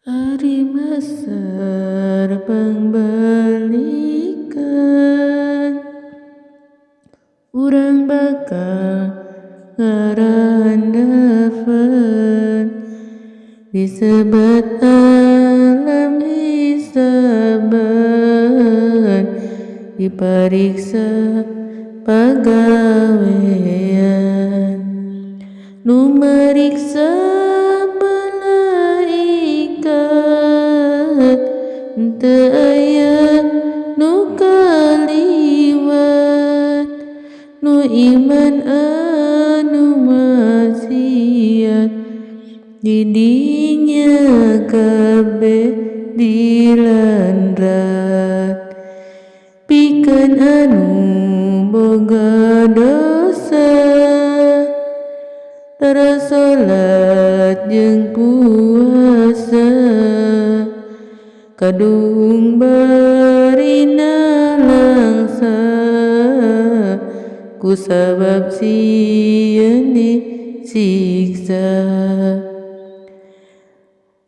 Ari masar pangbalikan urang bakal ngarandapan disebat alam hisaban dipariksa pagawean nu mariksa malaikat teu aya nu kaliwat nu iman anu maksiat didinya kabeh dilandrat pikeun anu boga dosa tara salat jeung puasa kadung barina langsa ku sabab sieun disiksa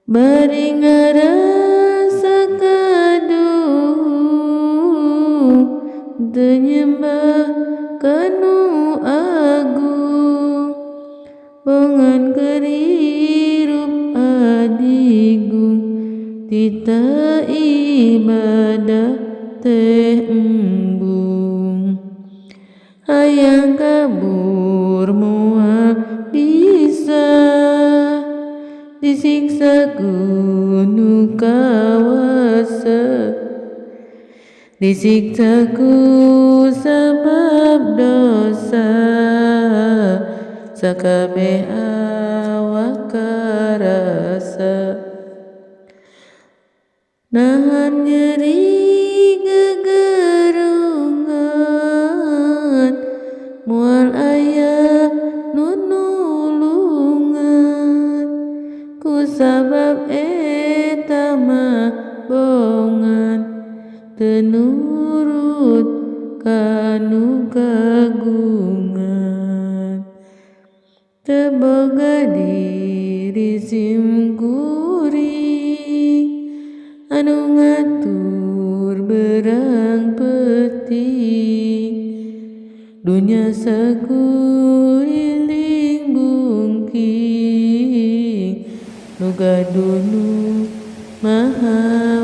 bari ngarasa kadung teu nyembah ka nu agung bongan keur hirup adigung tita ibadah teh embung hayang kabur moal bisa disiksa ku nu kawasa disiksa ku sabab dosa sakabeh awak karasa nahan nyeri gegerungan moal aya nu nulungan ku sabab eta mah bongan teu nurut ka nu kagungan teu boga diri simkuring anu ngatur berang penting dunya sakuriling bungking nu gaduh nu mahal